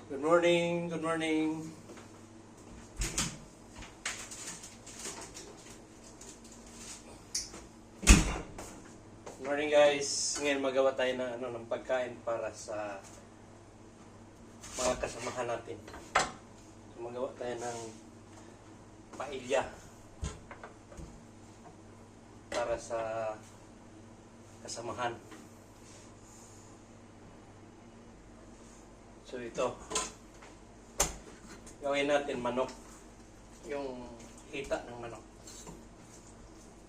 Good morning, good morning. Good morning guys. Ngayon magawa tayo ng pagkain para sa mga kasamahan natin. So, magawa tayo ng paella para sa kasamahan. So ito, gawin natin manok, yung hita ng manok.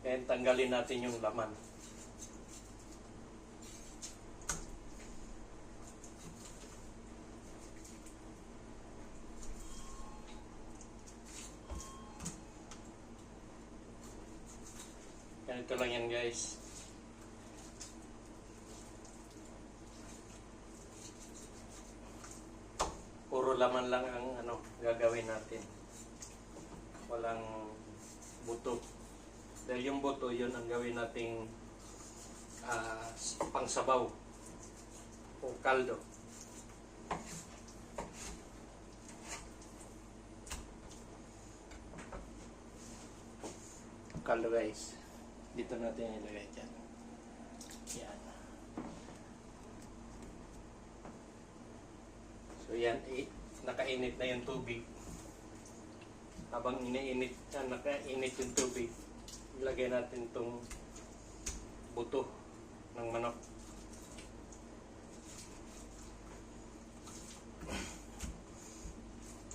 Kaya tanggalin natin yung laman. Ganito lang yan guys. Puro laman lang ang gagawin natin. Walang buto. Dahil yung buto, yun ang gawin nating pangsabaw o kaldo. Kaldo guys. Dito natin ilagay dyan. Yan. So yan, nakainit na yung tubig. Habang nakainit yung tubig, ilagay natin itong buto ng manok.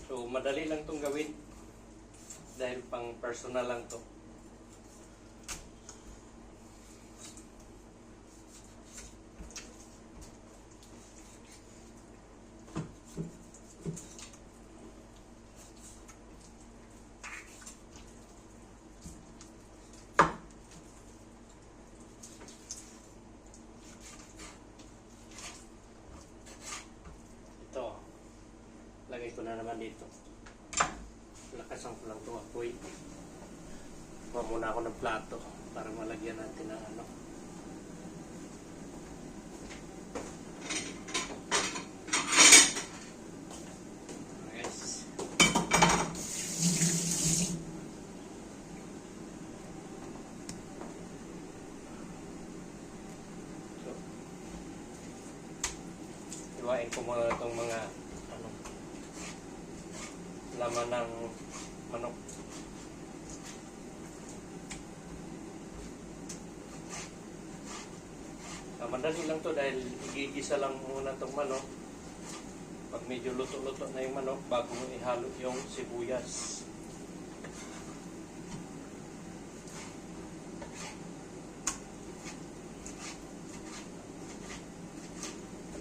So madali lang itong gawin dahil pang personal lang to. Lagay ko na naman dito. Lakasan ko lang itong apoy. Kuha muna ako ng plato para malagyan natin ng Guys. So, iwain ko muna itong mga laman ng manok. Madali lang to dahil igigisa lang muna itong manok. Pag medyo luto-luto na yung manok, bago mo ihalo yung sibuyas.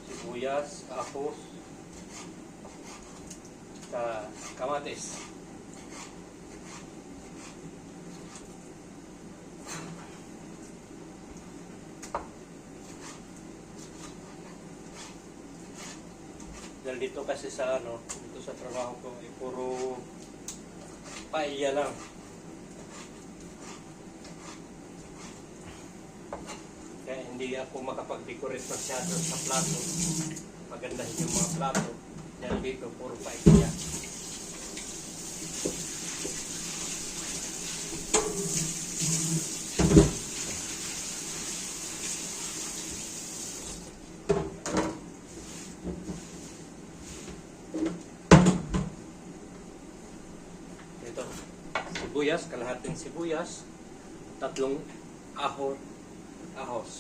Sibuyas, ahos, kamatis. Dahil dito kasi sa dito sa trabaho ko ay puro paella lang. Kaya hindi ako makapag-decorate masyado sa plato. Magandahin yung mga plato. Dahil dito puro paella. Ito, sibuyas, kalahating sibuyas, 3 ahos.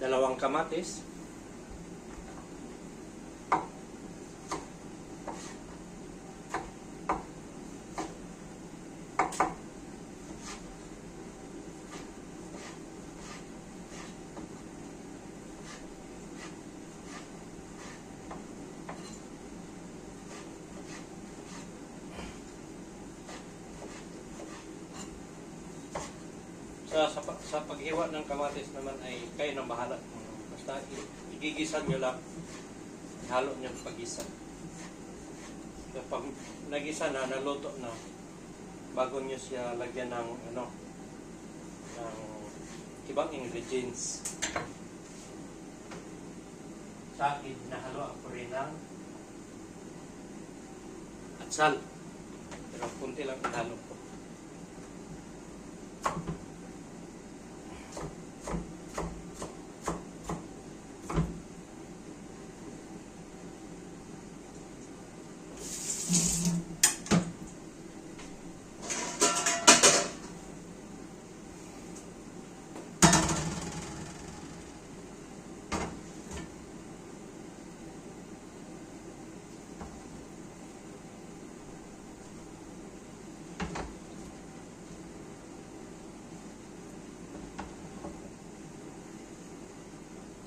Dalawang kamatis. Sa paghiwa ng kamatis naman ay kayo nang bahala. Basta igigisan nyo lang, halo nyo pag-isa. Kapag nagisa na, naluto na, bago nyo siya lagyan ng ng ibang ingredients. Sa akin, nahalo ako rin ng atsal. Pero kunti lang inalo ko.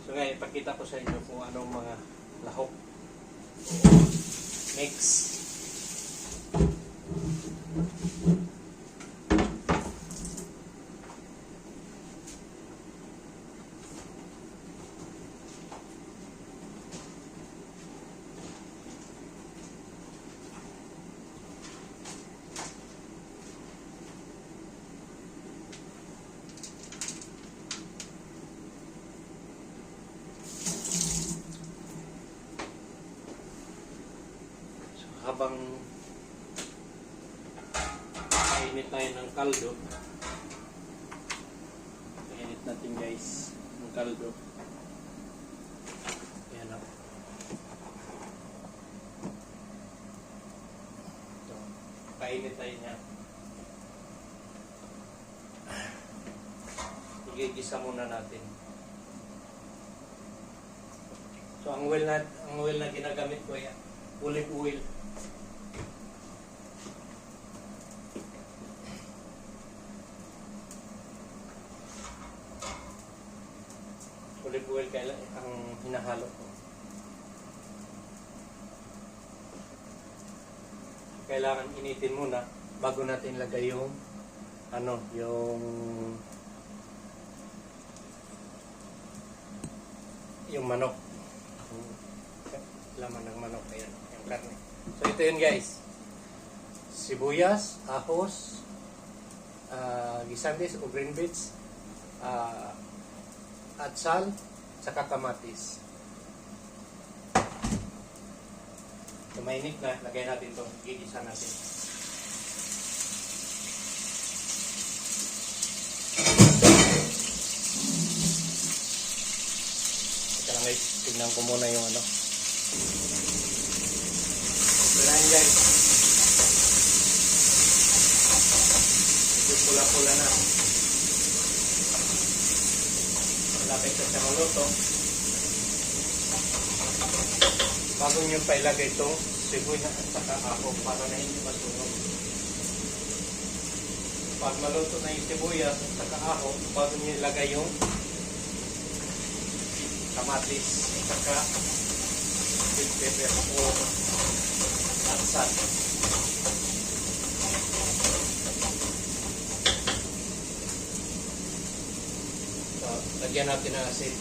So ngayon, ipakita ko sa inyo kung anong mga lahok. Mix. Habang mainit tayo ng kaldo, mainit natin guys ng kaldo. Ayan o. Painit tayo niya. Igigisa muna natin. So ang oil na ginagamit ko ay olive oil. Olive oil ang hinahalo ko. Kailangan initin muna bago natin lagay yung yung manok. Laman ng manok, ayan, yung karne. So ito yun guys. Sibuyas, ahos, gisambis o green beans, atsal, saka kamatis. So mainit na, lagay natin ito, gigisa natin. Ito lang guys, tignan ko muna yung ano. Ito lang guys. Medyo pula-pula na. Malapit na siya maluto. Bago nyo pa ilagay itong sibuyas at saka ako para na hindi masunog. Pag maluto na yung sibuyas at saka ako, bago nyo ilagay yung kamatis at saka big pepper o atsal. So, lagyan natin ng asin.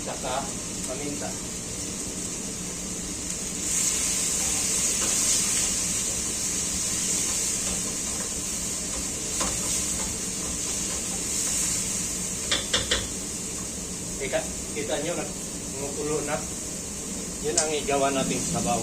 Saka paminta. Kita nyo, nagmukulo na. Yun ang igawa nating sabaw.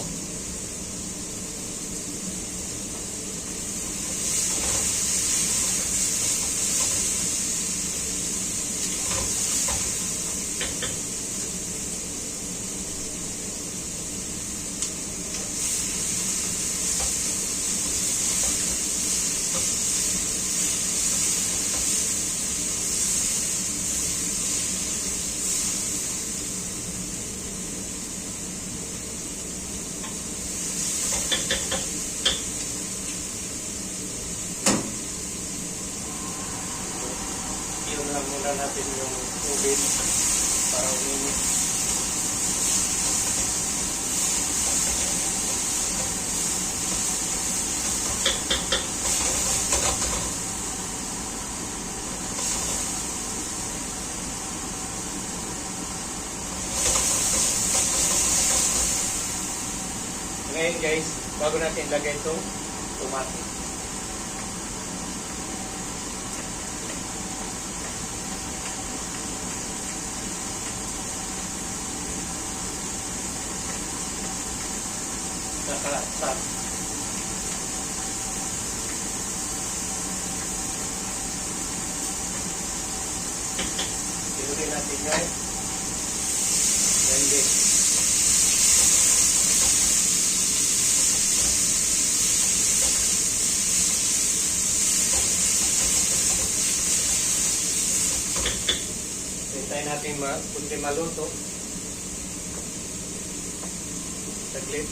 Iyon muna natin yung tubig para uminit. ngayon guys, bago natin ilagay itong tomate. Nakalasap. Tinuloy natin guys. Then hintayin natin kunti maluto. Saglit.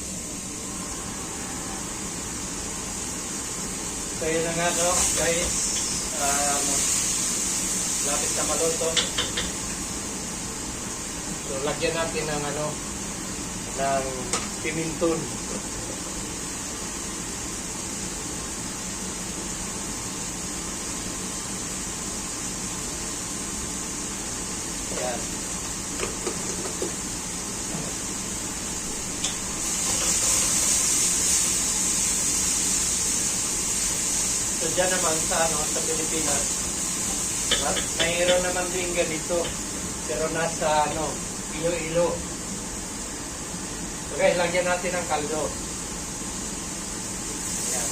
So yun na nga no, guys. Lapit na maluto. So lagyan natin ng ng pimentón. Yan. So dyan naman sa Pilipinas, mayroon naman din ganito. Pero nasa Iloilo. Okay, lagyan natin ng kaldo. Yan.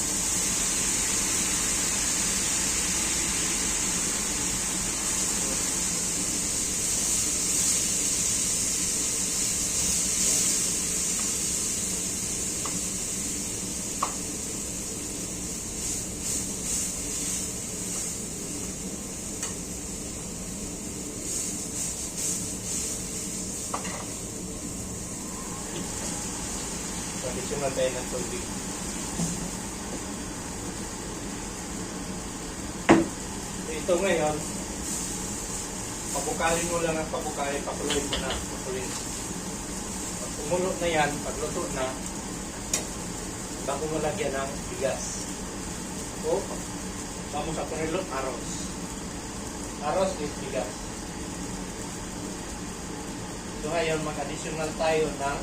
Additional tayo ng tubig. So ito ngayon, pabukalin mo lang ang pabukalin, pakuloyin mo na, pakuloyin. Pag umulot na yan, pagluto na, bago mo lagyan ng bigas. O, vamos a ponerlo arroz. Arroz is bigas. So ngayon, mag-additional tayo ng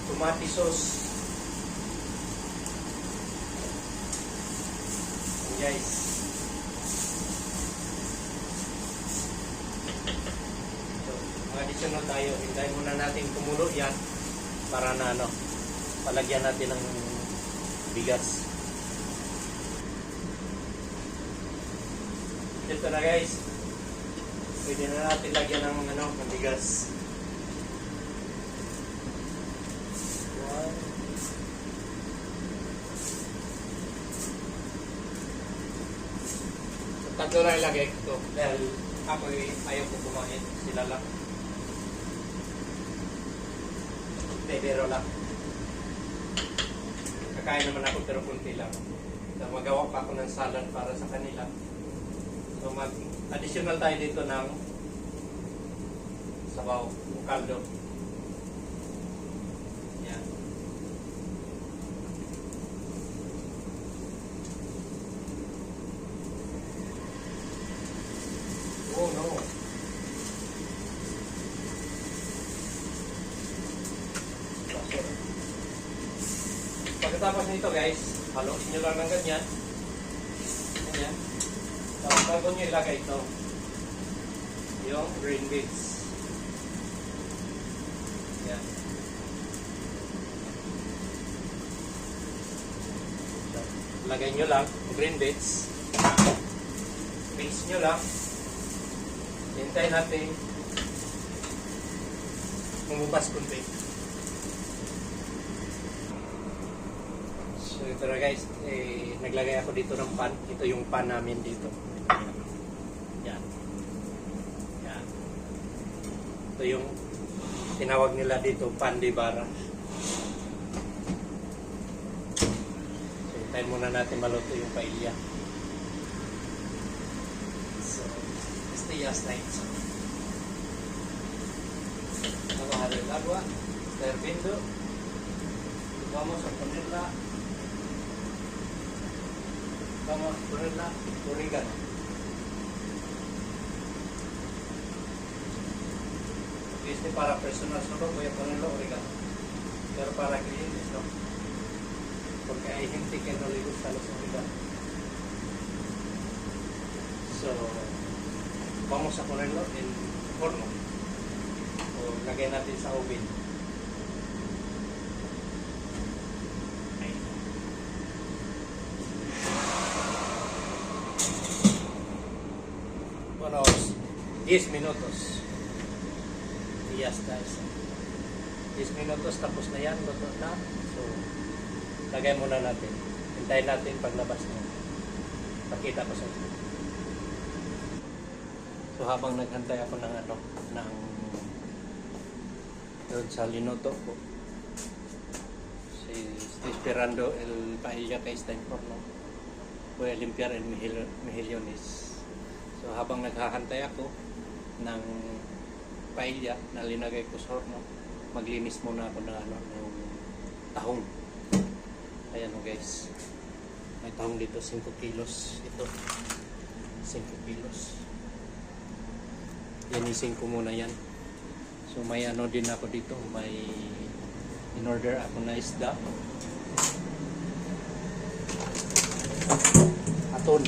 tomato sauce. And guys, so, additional tayo. Hintayin muna natin kumulo yan para na palagyan natin ng bigas. Ito na guys, pwede na natin lagyan ng bigas. Tatlo lang ilagay ko dahil ako ayaw ko kumain. Sila lang. Pero lang. Kakain naman ako pero kunti lang. So, magawa pa ako ng salad para sa kanila. So mag-additional tayo dito ng sabaw o kaldo. Yan. Oh no. Pagkatapos nito guys, haluin nyo lang ng ganyan. Ganyan. Tapos bago nyo ilagay ito, yung green beans. Yan. So, lagay nyo lang, green beans. Mix nyo lang. Hintayin natin umubas kunti. So ito na guys, naglagay ako dito ng pan. Ito yung pan namin dito. Yan. Yan. Ito yung tinawag nila dito, pan de bara. So hintayin muna natin maluto yung paella. Ya está hecho. Vamos a darle el agua, está hirviendo y vamos a ponerla orégano. Para personas solo voy a ponerlo orégano. Pero para linis, no? Porque hay gente que no le gusta los orégano. So, vamos a ponerlo en horno. O lagay natin sa oven. Unos 10 minutos. Y ya está eso. 10 minutos tapos na yan, luto na. So, lagay muna natin. Hintayin natin paglabas na. Pakita ko sa inyo. So, habang naghantay ako ng doon sa linuto ko, estoy esperando el paella que está en horno. Voy a limpiar el mejillones. So, habang naghahantay ako ng paella na linagay ko sa horno, maglinis muna ako ng tahong. Ayan o guys. May tahong dito, 5 kilos. Ito, 5 kilos. Linisin ko muna yan. So may ano din ako dito, may in-order ako na isda. Aton.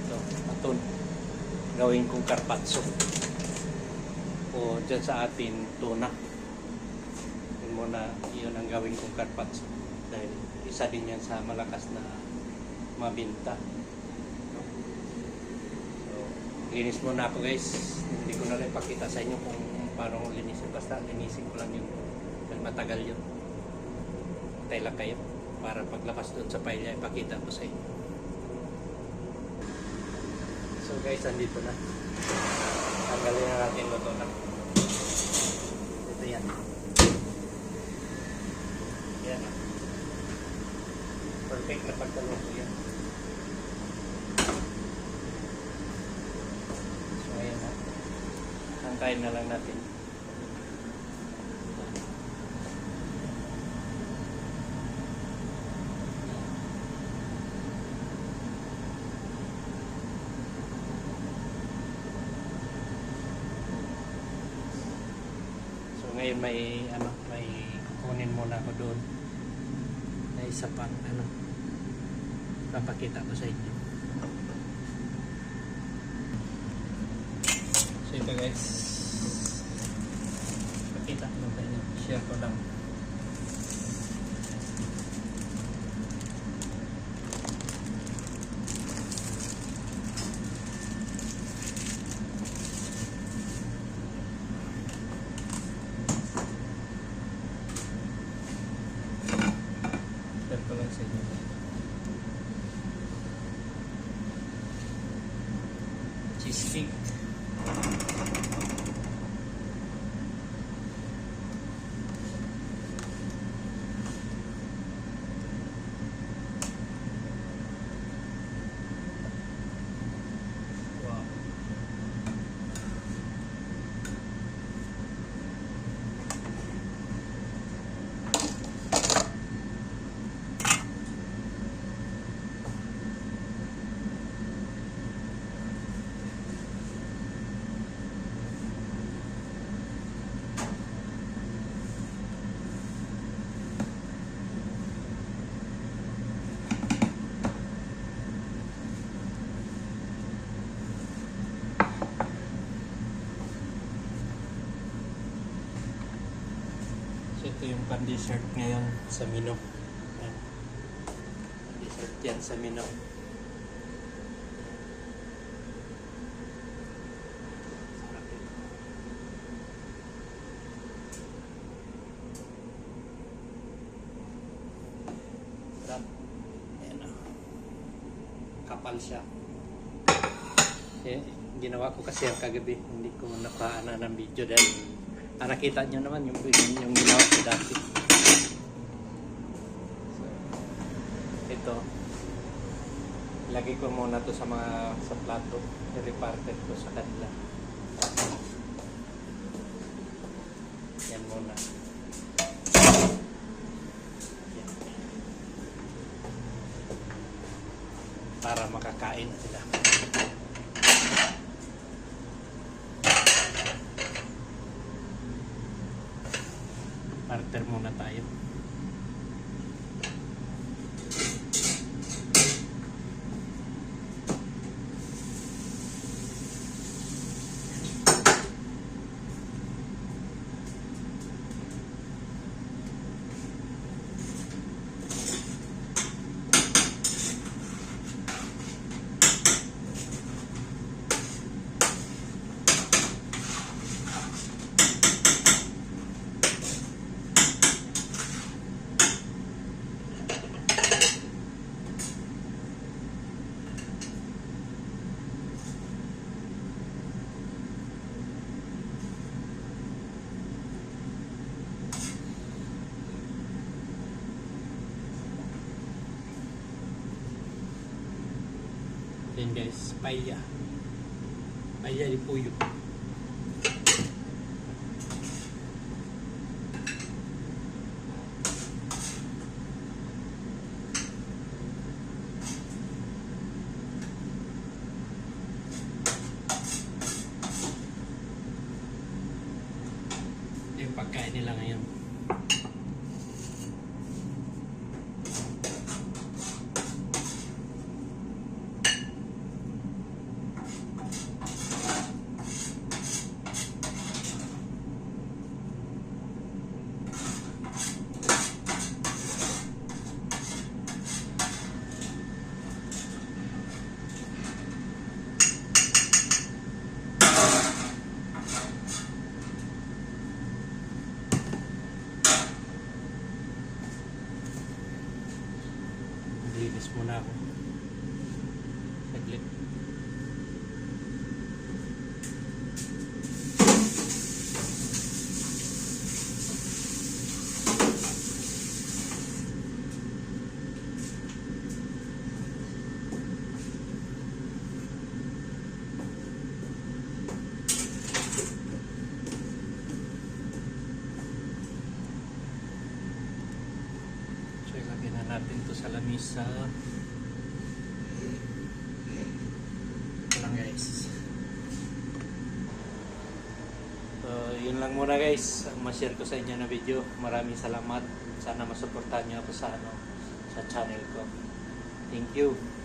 Ito, aton. Gawin kong carpaccio. O dyan sa atin, tuna. Yun muna, yun ang gawin kong carpaccio. Dahil isa din yan sa malakas na mabinta. Linis muna ako guys. Hindi ko na rin pakita sa inyo kung paano ko linisin. Basta linisin ko lang yun. Dahil matagal yun. Patay lang kayo. Para paglabas doon sa paella, ipakita ko sa inyo. So guys, andito na. Tanggalin na natin luto na. Ito yan. Yan. Perfect na pagkaluto yan. Kain na lang natin. So ngayon may kukunin muna ako doon. Na isa pang papakita ko sa inyo. So ito guys, pakita ko sa inyo, share ko lang. Share ko lang sa inyo. Cheesecake. Ito yung pan-dessert ngayon sa menu. Pan-dessert yan sa menu. Sarap. Ayan o. Kapal siya. Ginawa ko kasi ang kagabi. Hindi ko napaana ng video dahil nakita nyo naman yung ginawa ko dati. So, ito, lagay ko muna to sa plato. I-reparted ko sa kanila. Yan muna. Yan. Para makakain na sila. butter muna tayo. Yan guys, paella. Paella di pollo. Yung pagkain nila ngayon. Linis muna ako. Saglit. So ilagay na natin to sa lamisa. Ito lang guys. So yun lang muna guys ang ma-share ko sa inyo na video. Maraming salamat. Sana masuportahan nyo ako sa sa channel ko. Thank you.